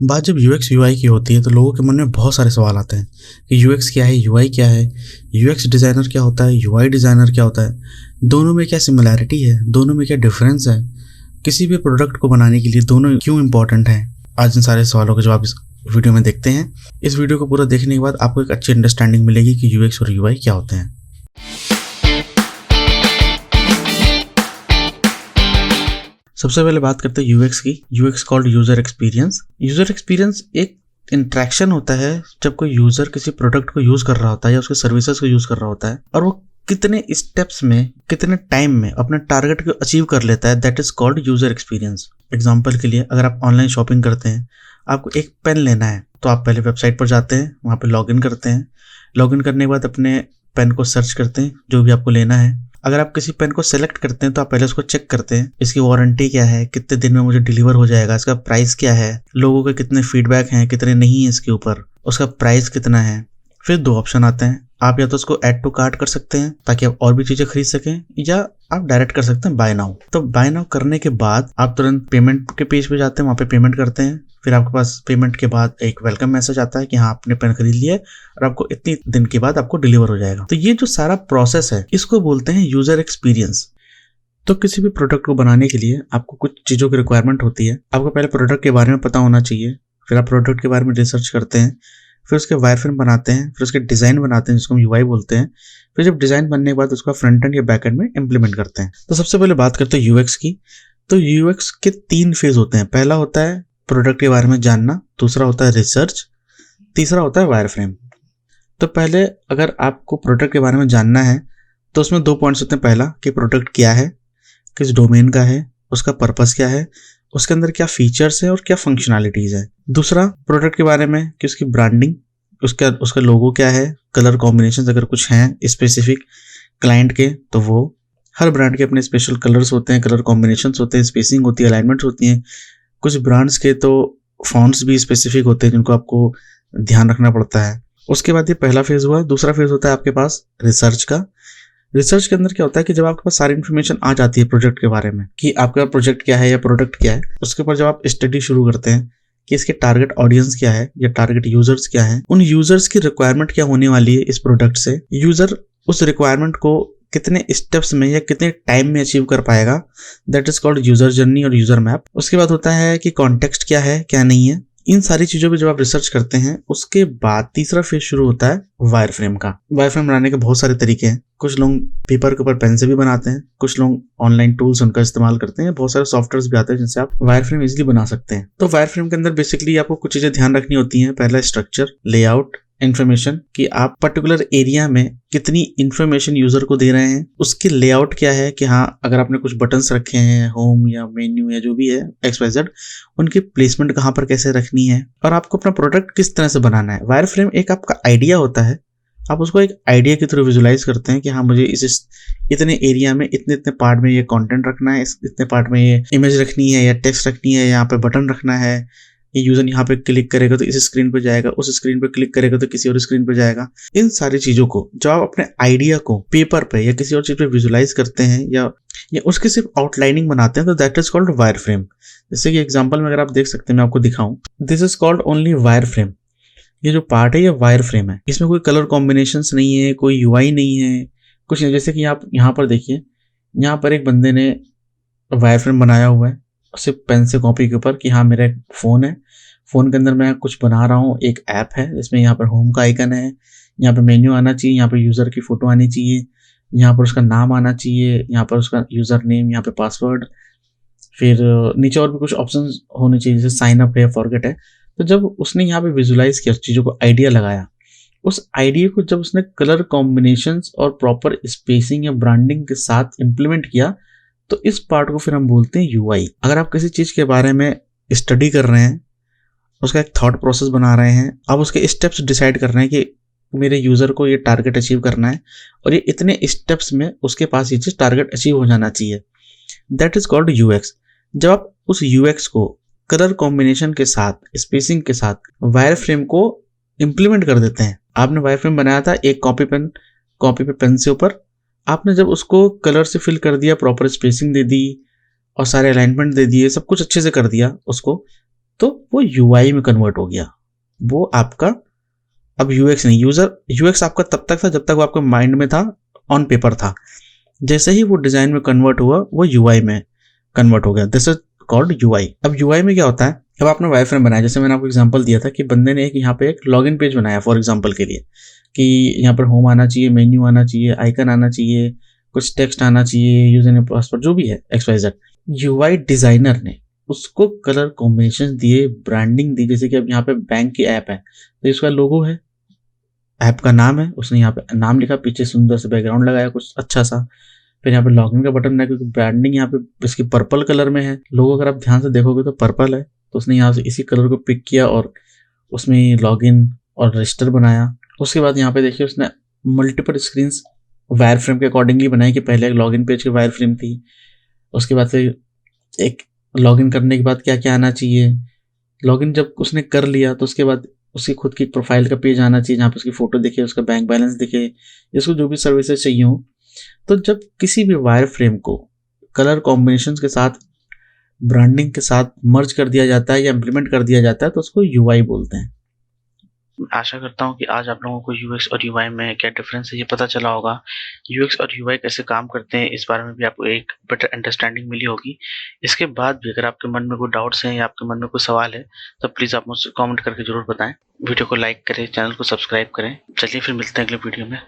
बात जब UX UI की होती है तो लोगों के मन में बहुत सारे सवाल आते हैं कि यूएक्स क्या है, यूआई क्या है, यूएक्स डिज़ाइनर क्या होता है, यूआई डिज़ाइनर क्या होता है, दोनों में क्या सिमिलैरिटी है, दोनों में क्या डिफरेंस है, किसी भी प्रोडक्ट को बनाने के लिए दोनों क्यों इंपॉर्टेंट हैं। आज इन सारे सवालों के जवाब इस वीडियो में देखते हैं। इस वीडियो को पूरा देखने के बाद आपको एक अच्छी अंडरस्टैंडिंग मिलेगी कि यूएक्स और यूआई क्या होते हैं। सबसे पहले बात करते हैं यूएक्स की। UX called user experience. User experience एक इंटरेक्शन होता है जब कोई यूजर किसी प्रोडक्ट को यूज कर रहा होता है या उसके सर्विसेज को यूज कर रहा होता है और वो कितने स्टेप्स में कितने टाइम में अपने टारगेट को अचीव कर लेता है, that is called user experience. Example के लिए, अगर आप ऑनलाइन शॉपिंग करते हैं, आपको एक पेन लेना है तो आप पहले वेबसाइट पर जाते हैं, वहाँ पे लॉगिन करते हैं। लॉगिन करने के बाद अपने पेन को सर्च करते हैं जो भी आपको लेना है। अगर आप किसी पेन को सेलेक्ट करते हैं तो आप पहले उसको चेक करते हैं, इसकी वारंटी क्या है, कितने दिन में मुझे डिलीवर हो जाएगा, इसका प्राइस क्या है, लोगों के कितने फीडबैक हैं, कितने नहीं है इसके ऊपर, उसका प्राइस कितना है। फिर दो ऑप्शन आते हैं, आप या तो उसको ऐड टू कार्ट कर सकते हैं ताकि आप और भी चीजें खरीद सकें, या आप डायरेक्ट कर सकते हैं बाय नाउ। तो बाय नाउ करने के बाद आप तुरंत पेमेंट के पेज पे जाते हैं, वहाँ पे पेमेंट करते हैं। फिर आपके पास पेमेंट के बाद एक वेलकम मैसेज आता है कि हाँ, आपने पेन खरीद लिया है और आपको इतनी दिन के बाद आपको डिलीवर हो जाएगा। तो ये जो सारा प्रोसेस है इसको बोलते हैं यूजर एक्सपीरियंस। तो किसी भी प्रोडक्ट को बनाने के लिए आपको कुछ चीज़ों की रिक्वायरमेंट होती है। आपको पहले प्रोडक्ट के बारे में पता होना चाहिए, फिर आप प्रोडक्ट के बारे में रिसर्च करते हैं, फिर उसके वायरफ्रेम बनाते हैं, फिर उसके डिज़ाइन बनाते हैं जिसको हम यूआई बोलते हैं। फिर जब डिज़ाइन बनने के बाद उसका फ्रंट एंड या बैक एंड में इम्प्लीमेंट करते हैं। तो सबसे पहले बात करते हैं यूएक्स की। तो यूएक्स के 3 फेज होते हैं। पहला होता है प्रोडक्ट के बारे में जानना, दूसरा होता है रिसर्च, तीसरा होता है वायरफ्रेम। तो पहले अगर आपको प्रोडक्ट के बारे में जानना है तो उसमें 2 पॉइंट्स होते हैं। पहला कि प्रोडक्ट क्या है, किस डोमेन का है, उसका पर्पस क्या है, उसके अंदर क्या फीचर्स है और क्या फंक्शनैलिटीज है। दूसरा प्रोडक्ट के बारे में कि उसकी ब्रांडिंग, उसका लोगो क्या है, कलर कॉम्बिनेशन अगर कुछ हैं स्पेसिफिक क्लाइंट के तो वो। हर ब्रांड के अपने स्पेशल कलर्स होते हैं, कलर कॉम्बिनेशन होते हैं, स्पेसिंग होती है, अलाइनमेंट्स होती हैं। कुछ ब्रांड्स के तो फॉन्ट्स भी स्पेसिफिक होते हैं जिनको आपको ध्यान रखना पड़ता है। उसके बाद ये पहला फेज हुआ। दूसरा फेज होता है आपके पास रिसर्च का। रिसर्च के अंदर क्या होता है कि जब आपके पास सारी इन्फॉर्मेशन आ जाती है प्रोजेक्ट के बारे में कि आपका प्रोजेक्ट क्या है या प्रोडक्ट क्या है, उसके ऊपर जब आप स्टडी शुरू करते हैं कि इसके टारगेट ऑडियंस क्या है या टारगेट यूजर्स क्या है, उन यूजर्स की रिक्वायरमेंट क्या होने वाली है इस प्रोडक्ट से, यूजर उस रिक्वायरमेंट को कितने स्टेप्स में या कितने टाइम में अचीव कर पाएगा, that is called user journey और यूजर मैप। उसके बाद होता है कि कॉन्टेक्स्ट क्या है क्या नहीं है। इन सारी चीजों पे जब आप रिसर्च करते हैं उसके बाद तीसरा फेज शुरू होता है वायरफ्रेम का। वायरफ्रेम बनाने के बहुत सारे तरीके हैं। कुछ लोग पेपर के ऊपर पेन से भी बनाते हैं, कुछ लोग ऑनलाइन टूल्स उनका इस्तेमाल करते हैं, बहुत सारे सॉफ्टवेयर्स भी आते हैं जिनसे आप वायरफ्रेम इजीली बना सकते हैं। तो वायरफ्रेम के अंदर बेसिकली आपको कुछ चीजें ध्यान रखनी होती हैं। पहला स्ट्रक्चर, लेआउट, इंफॉर्मेशन कि आप पर्टिकुलर एरिया में कितनी इंफॉर्मेशन यूजर को दे रहे हैं, उसके लेआउट क्या है कि हाँ, अगर आपने कुछ बटन्स रखे हैं, होम या मेन्यू या जो भी है XYZ, उनकी प्लेसमेंट कहाँ पर कैसे रखनी है और आपको अपना प्रोडक्ट किस तरह से बनाना है। वायरफ्रेम एक आपका आइडिया होता है, आप उसको एक आइडिया की तरह विजुलाइज करते हैं कि हाँ, मुझे इस इतने एरिया में इतने इतने पार्ट में ये कंटेंट रखना है, इतने पार्ट में ये इमेज रखनी है या टेक्स्ट रखनी है, यहाँ पे बटन रखना है, ये यूजर यहाँ पे क्लिक करेगा तो इस स्क्रीन पे जाएगा, उस स्क्रीन पे क्लिक करेगा तो किसी और स्क्रीन पे जाएगा। इन सारी चीजों को जब आप अपने आइडिया को पेपर पे या किसी और चीज पे विजुलाइज करते हैं या उसकी सिर्फ आउटलाइनिंग बनाते हैं तो दैट इज कॉल्ड वायरफ्रेम। जैसे कि एग्जांपल में अगर आप देख सकते हैं, मैं आपको दिखाऊं, this is called only wireframe. ये जो पार्ट है ये वायरफ्रेम है, इसमें कोई कलर कॉम्बिनेशंस नहीं है, कोई यूआई नहीं है, कुछ नहीं। जैसे कि आप यहाँ पर देखिए, यहाँ पर एक बंदे ने वायरफ्रेम बनाया हुआ है सिर्फ पेन से कॉपी के ऊपर कि हाँ, मेरा एक फोन है, फोन के अंदर मैं कुछ बना रहा हूँ, एक ऐप है जिसमें यहाँ पर होम का आइकन है, यहाँ पे मेन्यू आना चाहिए, यहाँ पे यूजर की फोटो आनी चाहिए, यहाँ पर उसका नाम आना चाहिए, यहाँ पर उसका यूजर नेम, यहाँ पे पासवर्ड, फिर नीचे और भी कुछ ऑप्शन होने चाहिए जैसे साइन अप है, फॉरगेट है। तो जब उसने यहाँ पे विजुलाइज किया चीजों को, आइडिया लगाया, उस आइडिया को जब उसने कलर कॉम्बिनेशंस और प्रॉपर स्पेसिंग या ब्रांडिंग के साथ इंप्लीमेंट किया तो इस पार्ट को फिर हम बोलते हैं यूआई। अगर आप किसी चीज के बारे में स्टडी कर रहे हैं, उसका एक थॉट प्रोसेस बना रहे हैं, आप उसके स्टेप्स डिसाइड कर रहे हैं कि मेरे यूजर को ये टारगेट अचीव करना है और ये इतने स्टेप्स में उसके पास ये चीज टारगेट अचीव हो जाना चाहिए, दैट इज कॉल्ड यूएक्स। जब आप उस यूएक्स को कलर कॉम्बिनेशन के साथ, स्पेसिंग के साथ वायरफ्रेम को इंप्लीमेंट कर देते हैं। आपने वायरफ्रेम बनाया था एक कॉपी पे पेन से ऊपर, आपने जब उसको कलर से फिल कर दिया, प्रॉपर स्पेसिंग दे दी और सारे अलाइनमेंट दे दिए, सब कुछ अच्छे से कर दिया उसको, तो वो यूआई में कन्वर्ट हो गया। वो आपका अब यूएक्स नहीं, यूएक्स आपका तब तक था जब तक वो आपके माइंड में था, ऑन पेपर था। जैसे ही वो डिजाइन में कन्वर्ट हुआ वो यूआई में कन्वर्ट हो गया। This is called UI. अब यूआई में क्या होता है, अब आपने वाई फ्रेम बनाया, जैसे मैंने आपको एग्जांपल दिया था कि बंदे ने एक यहाँ पे एक लॉगिन पेज बनाया फॉर एग्जांपल के लिए, कि यहाँ पर होम आना चाहिए, मेन्यू आना चाहिए, आइकन आना चाहिए, कुछ टेक्स्ट आना चाहिए, यूजर नेम पासवर्ड जो भी है XYZ। यूआई डिजाइनर ने उसको कलर कॉम्बिनेशन दिए, ब्रांडिंग दी। जैसे कि अब यहाँ पे बैंक की ऐप है तो इसका लोगो है, ऐप का नाम है, उसने यहाँ पे नाम लिखा, पीछे सुंदर से बैकग्राउंड लगाया कुछ अच्छा सा, फिर यहाँ पे लॉगिन का बटन है, क्योंकि ब्रांडिंग यहाँ पे इसकी पर्पल कलर में है, लोगो अगर आप ध्यान से देखोगे तो पर्पल है, तो उसने यहाँ से इसी कलर को पिक किया और उसमें लॉगिन और रजिस्टर बनाया। उसके बाद यहाँ पे देखिए उसने मल्टीपल स्क्रीन वायर फ्रेम के अकॉर्डिंगली बनाई, कि पहले एक लॉगिन पेज की वायर फ्रेम थी, उसके बाद से एक लॉगिन करने के बाद क्या क्या आना चाहिए, लॉगिन जब उसने कर लिया तो उसके बाद उसकी खुद की प्रोफाइल का पेज आना चाहिए जहाँ पे उसकी फोटो दिखे, उसका बैंक बैलेंस दिखे, इसको जो भी सर्विसेज चाहिए हो। तो जब किसी भी वायर फ्रेम को कलर कॉम्बिनेशन के साथ, ब्रांडिंग के साथ मर्ज कर दिया जाता है या इम्प्लीमेंट कर दिया जाता है तो उसको यूआई बोलते हैं। आशा करता हूँ कि आज आप लोगों को यूएक्स और यूआई में क्या डिफरेंस है ये पता चला होगा। यूएक्स और यूआई कैसे काम करते हैं इस बारे में भी आपको एक बेटर अंडरस्टैंडिंग मिली होगी। इसके बाद भी अगर आपके मन में कोई डाउट्स हैं या आपके मन में कोई सवाल है तो प्लीज़ आप मुझसे कमेंट करके जरूर बताएं। वीडियो को लाइक करें, चैनल को सब्सक्राइब करें। चलिए फिर मिलते हैं अगले वीडियो में।